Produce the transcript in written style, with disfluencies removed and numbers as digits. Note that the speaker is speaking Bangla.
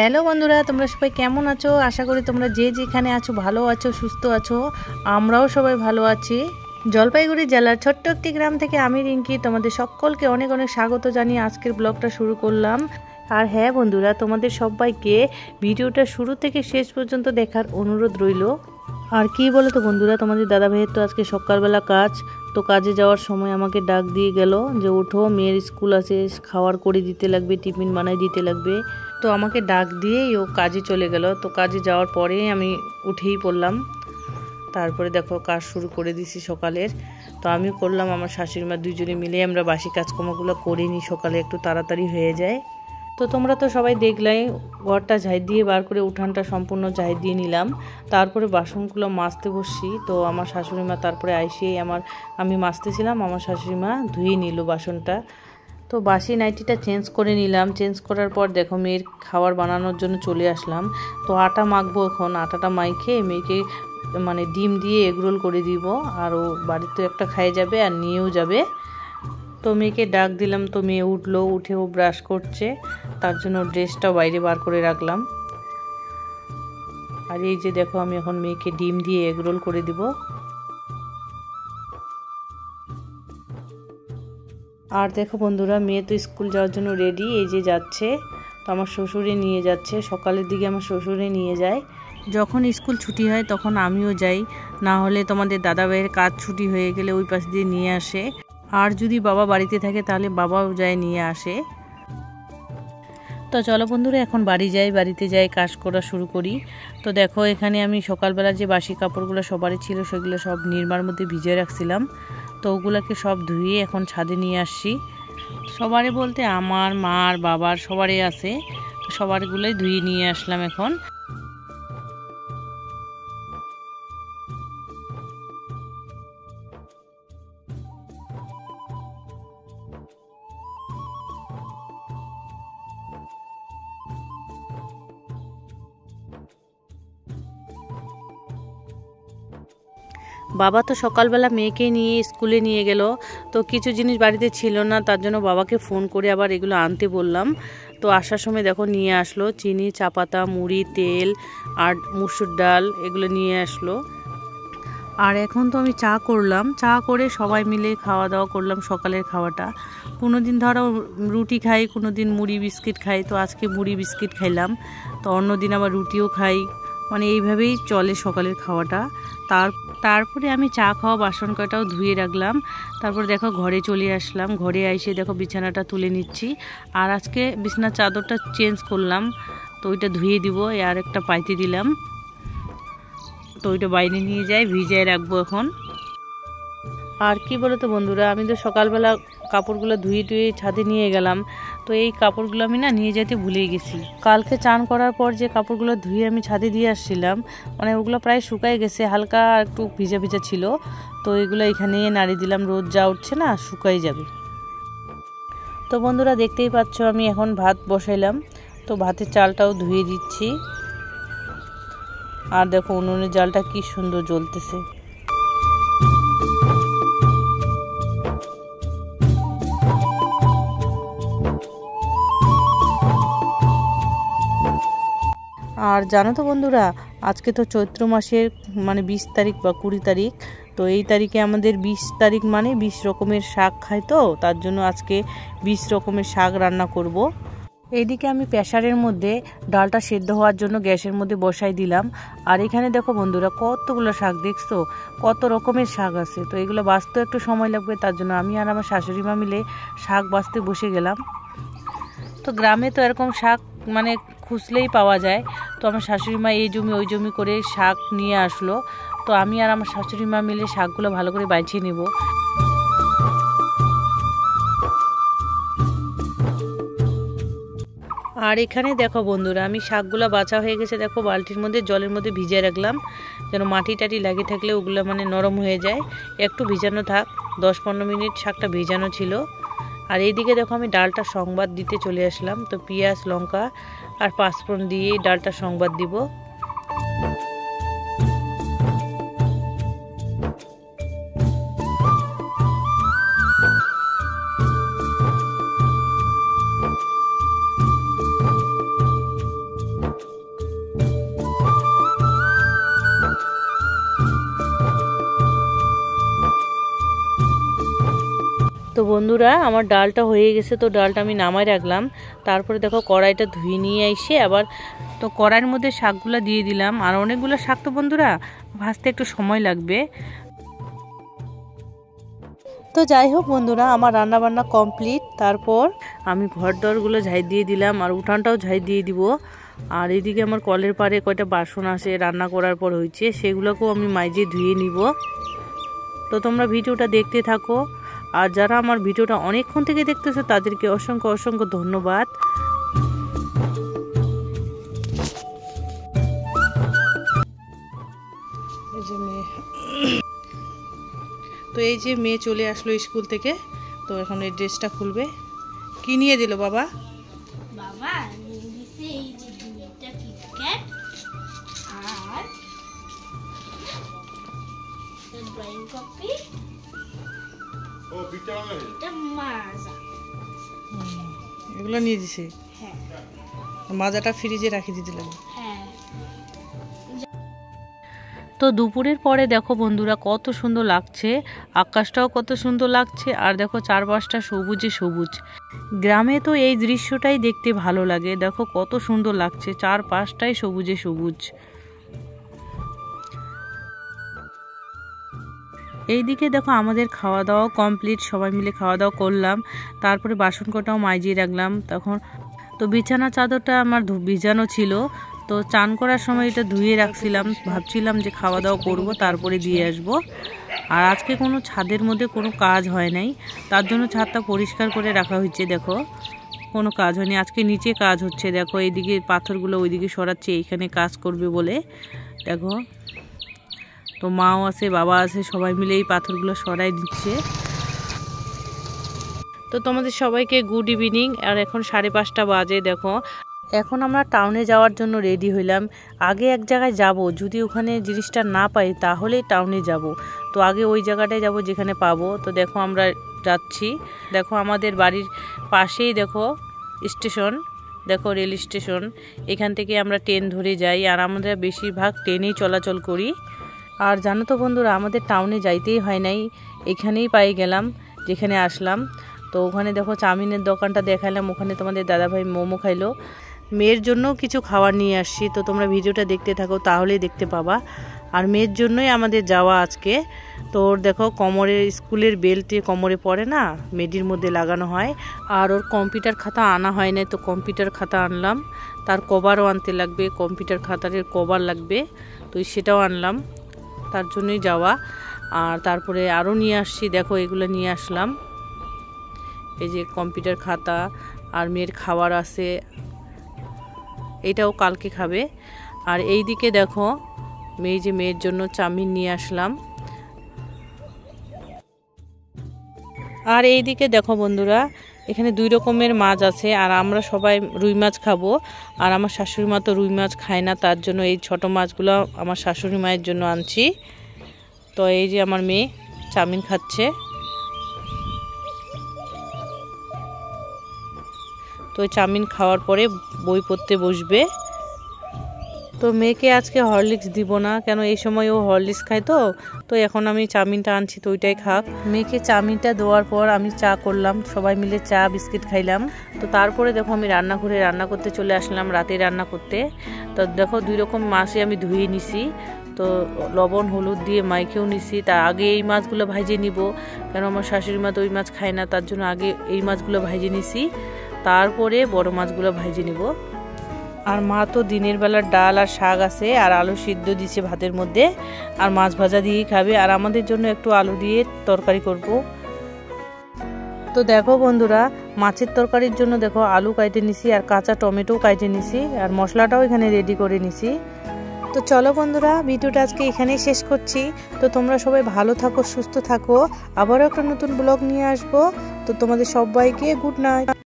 হ্যালো বন্ধুরা, তোমরা সবাই কেমন আছো? আশা করি তোমরা যে যেখানে আছো ভালো আছো, সুস্থ আছো। আমরাও সবাই ভালো আছি। জলপাইগুড়ি জেলার ছোট্ট একটি গ্রাম থেকে আমি রিঙ্কি তোমাদের সকলকে অনেক অনেক স্বাগত জানিয়ে আজকের ব্লগটা শুরু করলাম। আর হ্যাঁ বন্ধুরা, তোমাদের সবাইকে ভিডিওটা শুরু থেকে শেষ পর্যন্ত দেখার অনুরোধ রইল। আর কি বলো তো বন্ধুরা, তোমাদের দাদা ভাইয়ের তো আজকে সকালবেলা কাজ, তো কাজে যাওয়ার সময় আমাকে ডাক দিয়ে গেল যে ওঠো, মেয়ের স্কুল আছে, খাওয়ার করে দিতে লাগবে, টিফিন বানাই দিতে লাগবে। তো আমাকে ডাক দিয়েই ও কাজে চলে গেল। তো কাজে যাওয়ার পরেই আমি উঠেই পড়লাম। তারপরে দেখো কাজ শুরু করে দিছি সকালের। তো আমি করলাম, আমার শাশুড়ি মা দুজনে মিলে আমরা বাসি কাজকর্মগুলো করে নিই, সকালে একটু তাড়াতাড়ি হয়ে যায়। তো তোমরা তো সবাই দেখলাই, ঘরটা ঝাড় দিয়ে বার করে উঠানটা সম্পূর্ণ ঝাড় দিয়ে নিলাম। তারপরে বাসনগুলো মাজতে বসছি। তো আমার শাশুড়ি মা তারপরে আইসেই আমি মাজতেছিলাম, আমার শাশুড়ি মা ধুয়ে নিল বাসনটা। তো বাসি নাইটিটা চেঞ্জ করে নিলাম। চেঞ্জ করার পর দেখো মেয়ের খাবার বানানোর জন্য চলে আসলাম। তো আটা মাখবো এখন। আটাটা মাইখে মেয়েকে ডিম দিয়ে এগরোল করে দিব। আর ও বাড়িতে একটা খাই যাবে আর নিয়েও যাবে। তো মেয়েকে ডাক দিলাম, তো মেয়ে উঠলো, উঠে ও ব্রাশ করছে, তার জন্য ড্রেসটাও বাইরে বার করে রাখলাম। আর এই যে দেখো আমি এখন মেয়েকে ডিম দিয়ে এগরোল করে দিব। আর দেখো বন্ধুরা, মেয়ে তো স্কুল যাওয়ার জন্য রেডি, এই যে যাচ্ছে। তো আমার শ্বশুরে নিয়ে যাচ্ছে, সকালের দিকে আমার শ্বশুরে নিয়ে যায়। যখন স্কুল ছুটি হয় তখন আমিও যাই, না হলে তোমাদের দাদা ভাইয়ের কাজ ছুটি হয়ে গেলে ওই পাশ দিয়ে নিয়ে আসে। আর যদি বাবা বাড়িতে থাকে তাহলে বাবাও যায় নিয়ে আসে। তো চলো বন্ধুরা, এখন বাড়ি যাই, বাড়িতে যাই কাজ করা শুরু করি। তো দেখো এখানে আমি সকালবেলা যে বাসি কাপড়গুলো সবারই ছিল সেগুলো সব নিরমার মধ্যে ভিজিয়ে রাখছিলাম। তো ওগুলোকে সব ধুয়ে এখন ছাদে নিয়ে আসছি। সবারই বলতে আমার, মার, বাবার সবারই আছে। তো সবারগুলোই ধুয়ে নিয়ে আসলাম এখন। বাবা তো সকালবেলা মেয়েকে নিয়ে স্কুলে নিয়ে গেল। তো কিছু জিনিস বাড়িতে ছিল না, তার জন্য বাবাকে ফোন করে আবার এগুলো আনতে বললাম। তো আসার সময় দেখো নিয়ে আসলো চিনি, চা পাতা, মুড়ি, তেল আর মুসুর ডাল, এগুলো নিয়ে আসলো। আর এখন তো আমি চা করলাম, চা করে সবাই মিলে খাওয়া দাওয়া করলাম সকালের খাওয়াটা। কোনো দিন ধরো রুটি খাই, কোনো দিন মুড়ি বিস্কিট খাই। তো আজকে মুড়ি বিস্কিট খাইলাম, তো অন্য দিন আবার রুটিও খাই। এইভাবেই চলে সকালের খাওয়াটা। তারপরে আমি চা খাওয়া বাসন কয়টাও ধুয়ে রাখলাম। তারপর দেখো ঘরে চলে আসলাম। ঘরে এসে দেখো বিছানাটা তুলে নিচ্ছি। আর আজকে বিছানার চাদরটা চেঞ্জ করলাম, তো ওইটা ধুয়ে দিব। আর একটা পাইতে দিলাম, তো ওইটা বাইরে নিয়ে যাই, ভিজিয়ে রাখবো এখন। আর কি বলো তো বন্ধুরা, আমি তো সকালবেলা কাপড়গুলো ধুয়ে ছাদে নিয়ে গেলাম। তো এই কাপড়গুলো আমি নিয়ে যেতে ভুলে গেছি। কালকে চান করার পর যে কাপড়গুলো ধুয়ে আমি ছাদে দিয়ে আসছিলাম, ওগুলো প্রায় শুকাই গেছে, হালকা একটু ভিজা ভিজা ছিল। তো এগুলো এখানে নাড়িয়ে দিলাম, রোদ যা উঠছে না, শুকাই যাবে। তো বন্ধুরা দেখতেই পাচ্ছ আমি এখন ভাত বসাইলাম। তো ভাতের চালটাও ধুয়ে দিচ্ছি। আর দেখো উনুনের জালটা কি সুন্দর জ্বলতেছে। আর জানো তো বন্ধুরা, আজকে তো চৈত্র মাসের 20 তারিখ বা 20 তারিখ। তো এই তারিখে আমাদের 20 তারিখ 20 রকমের শাক খায়। তো তার জন্য আজকে 20 রকমের শাক রান্না করব। এইদিকে আমি প্রেসারের মধ্যে ডালটা সেদ্ধ হওয়ার জন্য গ্যাসের মধ্যে বসাই দিলাম। আর এখানে দেখো বন্ধুরা কতগুলো শাক, দেখছো কত রকমের শাক আছে। তো এগুলো বাছতে একটু সময় লাগবে, তার জন্য আমি আর আমার শাশুড়ি মা মিলে শাক বাছতে বসে গেলাম। তো গ্রামে তো এরকম শাক খুঁজলেই পাওয়া যায়। তো আমার শাশুড়ি মা এই জমি ওই জমি করে শাক নিয়ে আসলো। তো আমি আর আমার শাশুড়ি মা মিলে শাকগুলো ভালো করে বাছিয়ে নেব। আর এখানে দেখো বন্ধুরা, আমি শাকগুলো বাছা হয়ে গেছে, দেখো বালতির মধ্যে জলের মধ্যে ভিজিয়ে রাখলাম, যেন মাটি টাটি লাগে থাকলে ওগুলো নরম হয়ে যায়। একটু ভিজানো থাক, 10-15 মিনিট শাকটা ভিজানো ছিল। আর এইদিকে দেখো আমি ডালটা সংবাদ দিতে চলে আসলাম। তো পেঁয়াজ, লঙ্কা আর পাঁচফোড়ন দিয়ে ডালটা সংবাদ দিব। বন্ধুরা আমার ডালটা হয়ে গেছে, তো ডালটা আমি নামাই রাখলাম। তারপরে দেখো কড়াইটা ধুয়ে নিয়ে এসে আবার তো কড়াইয়ের মধ্যে শাকগুলো দিয়ে দিলাম। আর অনেকগুলো শাক তো বন্ধুরা ভাজতে একটু সময় লাগবে। তো যাই হোক বন্ধুরা, আমার রান্না বান্না কমপ্লিট। তারপর আমি ঘর দরগুলো ঝাই দিয়ে দিলাম আর উঠানটাও ঝাই দিয়ে দিব। আর এইদিকে আমার কলের পাড়ে কয়টা বাসন আছে রান্না করার পর হয়েছে, সেগুলোকেও আমি মাইজে ধুয়ে নিব। তো তোমরা ভিডিওটা দেখতে থাকো। আর যারা আমার ভিডিওটা অনেকক্ষণ থেকে দেখতেছো তাদেরকে অসংখ্য অসংখ্য ধন্যবাদ। তো এই যে মেয়ে চলে আসলো স্কুল থেকে, তো এখন এই ড্রেসটা খুলবে। কি নিয়ে দিল বাবা? বাবা নিয়ে দিছে এই যে দুইটা কিটক্যাট আর ড্রয়িং কপি ও এটা মাজা। এগুলো নিয়ে দিছে। হ্যাঁ, মাজাটা ফ্রিজে রাখি দিতে লাগে। হ্যাঁ। তো দুপুরের পরে দেখো বন্ধুরা কত সুন্দর লাগছে, আকাশটাও কত সুন্দর লাগছে। আর দেখো চারপাশটা সবুজে সবুজ। গ্রামে তো এই দৃশ্যটাই দেখতে ভালো লাগে। দেখো কত সুন্দর লাগছে, চারপাশটাই সবুজে সবুজ। এইদিকে দেখো আমাদের খাওয়া দাওয়া কমপ্লিট, সবাই মিলে খাওয়া দাওয়া করলাম। তারপরে বাসন কটাও মাজিয়ে রাখলাম। তখন তো বিছানা চাদরটা আমার ভিজানো ছিল, তো চান করার সময় এটা ধুয়ে রাখছিলাম। ভাবছিলাম যে খাওয়া দাওয়া করব তারপরে দিয়ে আসব। আর আজকে কোনো ছাদের মধ্যে কোনো কাজ হয় নাই, তার জন্য ছাদটা পরিষ্কার করে রাখা হয়েছে। দেখো কোনো কাজ হয়নি, আজকে নিচে কাজ হচ্ছে। দেখো এইদিকে পাথরগুলো ওইদিকে সরাচ্ছে, এইখানে কাজ করবে বলে। দেখো তো মাও আছে, বাবা আছে, সবাই মিলে এই পাথরগুলো সরাই দিচ্ছে। তো তোমাদের সবাইকে গুড ইভিনিং। আর এখন 5:30 বাজে। দেখো এখন আমরা টাউনে যাওয়ার জন্য রেডি হইলাম। আগে এক জায়গায় যাব, যদি ওখানে জিনিসটা না পাই তাহলেই টাউনে যাব। তো আগে ওই জায়গাটায় যাব যেখানে পাবো। তো দেখো আমরা যাচ্ছি। দেখো আমাদের বাড়ির পাশেই দেখো স্টেশন, দেখো রেল স্টেশন। এখান থেকে আমরা ট্রেন ধরে যাই, আর আমরা বেশিরভাগ ট্রেনেই চলাচল করি। আর জানো তো বন্ধুরা, আমাদের টাউনে যাইতেই হয় নাই, এখানেই পাই গেলাম যেখানে আসলাম। তো ওখানে দেখো চাউমিনের দোকানটা দেখালাম, ওখানে তোমাদের দাদাভাই মোমো খাইলো। মেয়ের জন্যও কিছু খাবার নিয়ে আসছি, তো তোমরা ভিডিওটা দেখতে থাকো তাহলেই দেখতে পাবা। আর মেয়ের জন্যই আমাদের যাওয়া আজকে। তো ওর দেখো কোমরের স্কুলের বেল্টে কোমরে পড়ে না, মেডির মধ্যে লাগানো হয়। আর ওর কম্পিউটার খাতা আনা হয় না, তো কম্পিউটার খাতা আনলাম। তার কভারও আনতে লাগবে, কম্পিউটার খাতার কভার লাগবে, তো সেটাও আনলাম, তার জন্যই যাওয়া। আর তারপরে আরও নিয়ে আসছি, দেখো এগুলো নিয়ে আসলাম। এই যে কম্পিউটার খাতা, আর মেয়ের খাবার আছে, এটাও কালকে খাবে। আর এই দিকে দেখো মেয়ের জন্য চাউমিন নিয়ে আসলাম। আর এই দিকে দেখো বন্ধুরা, এখানে 2 রকমের মাছ আছে। আর আমরা সবাই রুই মাছ খাবো, আর আমার শাশুড়ি মা তো রুই মাছ খায় না, তার জন্য এই ছোট মাছগুলো আমার শাশুড়ি মায়ের জন্য আনছি। তো এই যে আমার মেয়ে চাউমিন খাচ্ছে। তো চাউমিন খাওয়ার পরে বই পড়তে বসবে। তো মেয়েকে আজকে হরলিক্স দিব না, কেন এই সময় ও হরলিক্স খায়। তো এখন আমি চাউমিনটা আনছি, তো ওইটাই খাক। মেয়েকে চাউমিনটা দেওয়ার পর আমি চা করলাম, সবাই মিলে চা বিস্কিট খাইলাম। তো তারপরে দেখো আমি রান্নাঘরে রান্না করতে চলে আসলাম, রাতে রান্না করতে। তো দেখো 2 রকম মাছই আমি ধুয়ে নিছি, তো লবণ হলুদ দিয়ে মাইকেও নিছি। তার আগে এই মাছগুলো ভাজে নিব, কেন আমার শাশুড়ি মা তো ওই মাছ খায় না, তার জন্য আগে এই মাছগুলো ভাজে নিছি, তারপরে বড় মাছগুলো ভাজে নিব। আর মা তো দিনের বেলার ডাল আর শাক আছে, আর আলু সিদ্ধ দিছে ভাতের মধ্যে, আর মাছ ভাজা দিয়েই খাবে। আর আমাদের জন্য একটু আলু দিয়ে তরকারি করব। তো দেখো বন্ধুরা, মাছের তরকারির জন্য দেখো আলু কাটে নিছি, আর কাঁচা টমেটো কাটে নিছি, আর মশলাটাও এখানে রেডি করে নিছি। তো চলো বন্ধুরা, ভিডিওটা আজকে এখানেই শেষ করছি। তো তোমরা সবাই ভালো থাকো, সুস্থ থাকো। আবারও একটা নতুন ব্লগ নিয়ে আসবো। তো তোমাদের সবাইকে গুড নাইট।